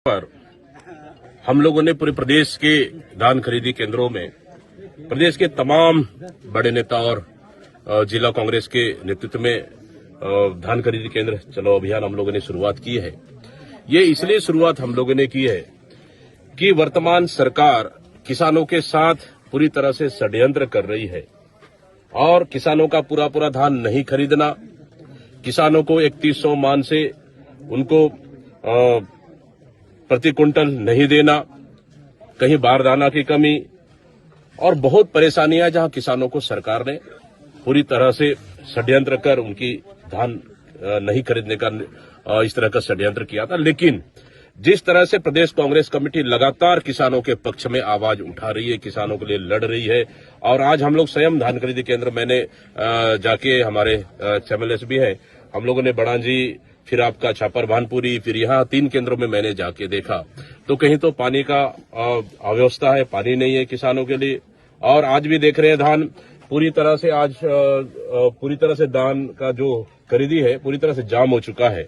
पर हम लोगों ने पूरे प्रदेश के धान खरीदी केंद्रों में प्रदेश के तमाम बड़े नेता और जिला कांग्रेस के नेतृत्व में धान खरीदी केंद्र चलो अभियान हम लोगों ने शुरुआत की है। ये इसलिए शुरुआत हम लोगों ने की है कि वर्तमान सरकार किसानों के साथ पूरी तरह से षड्यंत्र कर रही है और किसानों का पूरा धान नहीं खरीदना, किसानों को 3100 मान से उनको प्रति क्विंटल नहीं देना, कहीं बारदाना की कमी और बहुत परेशानियां जहां किसानों को सरकार ने पूरी तरह से षड्यंत्र कर उनकी धान नहीं खरीदने का इस तरह का षड्यंत्र किया था। लेकिन जिस तरह से प्रदेश कांग्रेस कमेटी लगातार किसानों के पक्ष में आवाज उठा रही है, किसानों के लिए लड़ रही है और आज हम लोग स्वयं धान खरीदी केंद्र मैंने जाके हमारे एमएलएस भी है, हम लोगों ने बड़ांजी, फिर आपका छापर भानपुरी, फिर यहाँ 3 केंद्रों में मैंने जाके देखा तो कहीं तो पानी का अव्यवस्था है, पानी नहीं है किसानों के लिए। और आज भी देख रहे हैं धान पूरी तरह से आज पूरी तरह से धान का जो खरीदी है पूरी तरह से जाम हो चुका है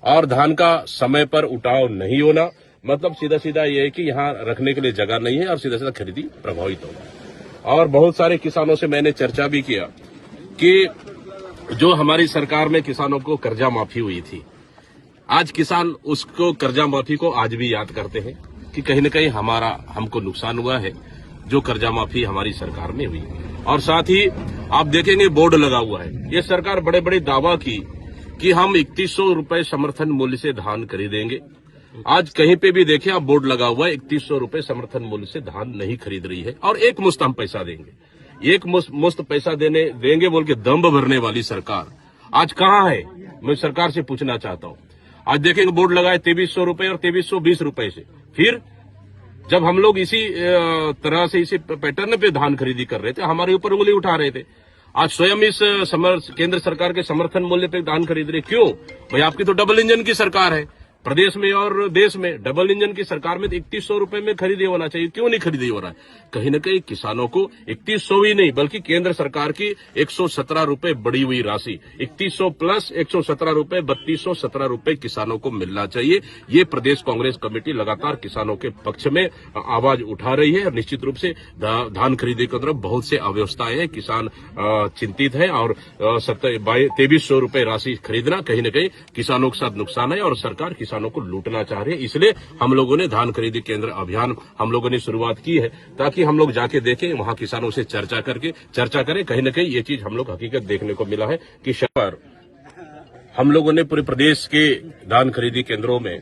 और धान का समय पर उठाव नहीं होना मतलब सीधा ये है कि यहाँ रखने के लिए जगह नहीं है और सीधा खरीदी प्रभावित होगा। और बहुत सारे किसानों से मैंने चर्चा भी किया कि जो हमारी सरकार में किसानों को कर्जा माफी हुई थी, आज किसान उसको कर्जा माफी को आज भी याद करते हैं कि कहीं न कहीं हमको नुकसान हुआ है जो कर्जा माफी हमारी सरकार में हुई। और साथ ही आप देखेंगे बोर्ड लगा हुआ है, ये सरकार बड़े दावा की कि हम 3100 रुपए समर्थन मूल्य से धान खरीदेंगे। आज कहीं पे भी देखें आप बोर्ड लगा हुआ है 3100 रुपए समर्थन मूल्य से धान नहीं खरीद रही है और एक मुश्त हम पैसा देंगे, एक मुश्त पैसा देंगे बोल के दम्भ भरने वाली सरकार आज कहाँ है, मैं सरकार से पूछना चाहता हूँ। आज देखेंगे बोर्ड लगा है 2300 रुपए और 2320 रुपए से। फिर जब हम लोग इसी तरह से इसी पैटर्न पे धान खरीदी कर रहे थे, हमारे ऊपर उंगली उठा रहे थे। आज स्वयं इस केंद्र सरकार के समर्थन मूल्य पे धान खरीद रहे, क्यों भाई? आपकी तो डबल इंजन की सरकार है, प्रदेश में और देश में डबल इंजन की सरकार में 3100 रुपए में खरीदी होना चाहिए, क्यों नहीं खरीदी हो रहा है? कहीं न कहीं किसानों को 3100 ही नहीं बल्कि केंद्र सरकार की 117 रुपए बढ़ी हुई राशि 3100 प्लस 117 रुपए 3217 रुपए किसानों को मिलना चाहिए। ये प्रदेश कांग्रेस कमेटी लगातार किसानों के पक्ष में आवाज उठा रही है और निश्चित रूप से धान खरीदी की तरफ बहुत से अव्यवस्थाएं हैं, किसान चिंतित है और 2300 रुपए राशि खरीदना कहीं न कहीं किसानों के साथ नुकसान है और सरकार किसानों को लूटना चाह रही है। इसलिए हम लोगों ने धान खरीदी केंद्र अभियान हम लोगों ने शुरुआत की है ताकि हम लोग जाके देखें, वहां किसानों से चर्चा करें। कहीं न कहीं ये चीज हम लोग हकीकत देखने को मिला है कि शहर हम लोगों ने पूरे प्रदेश के धान खरीदी केंद्रों में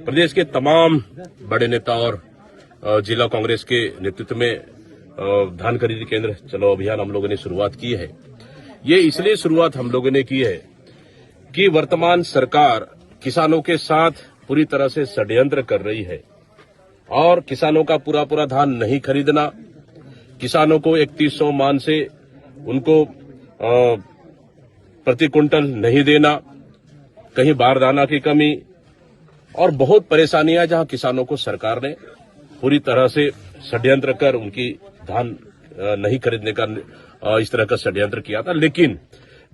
प्रदेश के तमाम बड़े नेता और जिला कांग्रेस के नेतृत्व में धान खरीदी केंद्र चलो अभियान हम लोगों ने शुरुआत की है। ये इसलिए शुरुआत हम लोगों ने की है कि वर्तमान सरकार किसानों के साथ पूरी तरह से षड्यंत्र कर रही है और किसानों का पूरा धान नहीं खरीदना, किसानों को 3100 मान से उनको प्रति क्विंटल नहीं देना, कहीं बारदाना की कमी और बहुत परेशानियां जहां किसानों को सरकार ने पूरी तरह से षड्यंत्र कर उनकी धान नहीं खरीदने का इस तरह का षड्यंत्र किया था। लेकिन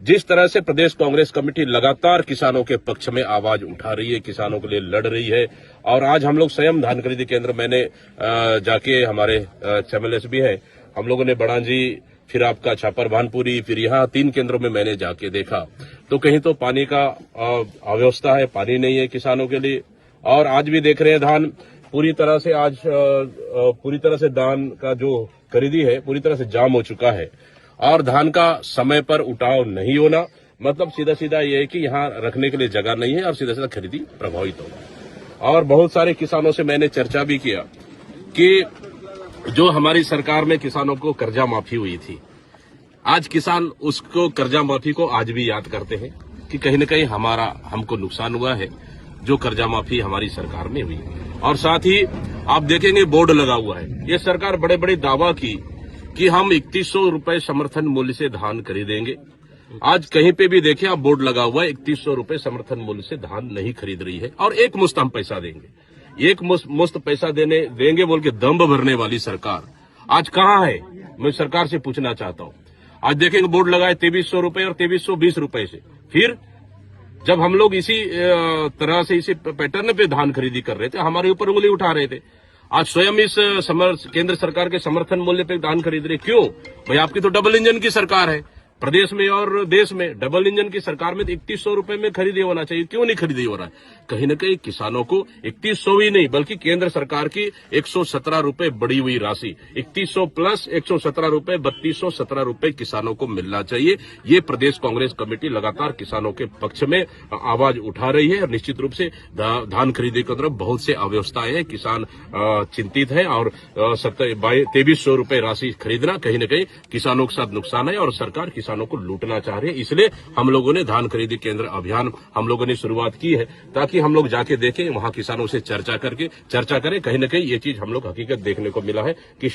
जिस तरह से प्रदेश कांग्रेस कमेटी लगातार किसानों के पक्ष में आवाज उठा रही है, किसानों के लिए लड़ रही है और आज हम लोग स्वयं धान खरीदी केंद्र मैंने जाके हमारे एमएलएस भी है, हम लोगों ने बड़ांजी, फिर आपका छापर भानपुरी, फिर यहाँ 3 केंद्रों में मैंने जाके देखा तो कहीं तो पानी का अव्यवस्था है, पानी नहीं है किसानों के लिए। और आज भी देख रहे हैं धान पूरी तरह से आज पूरी तरह से धान का जो खरीदी है पूरी तरह से जाम हो चुका है और धान का समय पर उठाव नहीं होना मतलब सीधा ये है कि यहाँ रखने के लिए जगह नहीं है और सीधा खरीदी प्रभावित होगा। और बहुत सारे किसानों से मैंने चर्चा भी किया कि जो हमारी सरकार में किसानों को कर्जा माफी हुई थी, आज किसान उसको कर्जा माफी को आज भी याद करते हैं कि कहीं न कहीं हमको नुकसान हुआ है जो कर्जा माफी हमारी सरकार में हुई। और साथ ही आप देखेंगे बोर्ड लगा हुआ है, ये सरकार बड़े दावा की कि हम 3100 रुपए समर्थन मूल्य से धान खरीदेंगे। आज कहीं पे भी देखें आप बोर्ड लगा हुआ है 3100 रुपए समर्थन मूल्य से धान नहीं खरीद रही है और एक मुश्त हम पैसा देंगे, एक मुश्त पैसा देंगे बोल के दम्भ भरने वाली सरकार आज कहाँ है, मैं सरकार से पूछना चाहता हूँ। आज देखेंगे बोर्ड लगा है 2300 रुपए और 2320 रुपए से। फिर जब हम लोग इसी तरह से इसी पैटर्न पे धान खरीदी कर रहे थे, हमारे ऊपर उंगली उठा रहे थे। आज स्वयं इस केंद्र सरकार के समर्थन मूल्य पे धान खरीद रहे। क्यों भाई? आपकी तो डबल इंजन की सरकार है, प्रदेश में और देश में डबल इंजन की सरकार में 3100 रुपए में खरीदे होना चाहिए। क्यों नहीं खरीदे हो रहा है? कहीं न कहीं किसानों को 3100 ही नहीं बल्कि केंद्र सरकार की 117 रुपए बढ़ी हुई राशि 3100 प्लस 117 रुपए 3217 रुपए किसानों को मिलना चाहिए। ये प्रदेश कांग्रेस कमेटी लगातार किसानों के पक्ष में आवाज उठा रही है और निश्चित रूप से धान खरीदी की तरफ बहुत से अव्यवस्थाएं हैं। किसान चिंतित है और 2300 रुपए राशि खरीदना कहीं न कहीं किसानों के साथ नुकसान है और सरकार किसानों को लूटना चाह रही है। इसलिए हम लोगों ने धान खरीदी केंद्र अभियान हम लोगों ने शुरुआत की है ताकि हम लोग जाके देखें, वहां किसानों से चर्चा करें। कहीं न कहीं ये चीज हम लोग हकीकत देखने को मिला है कि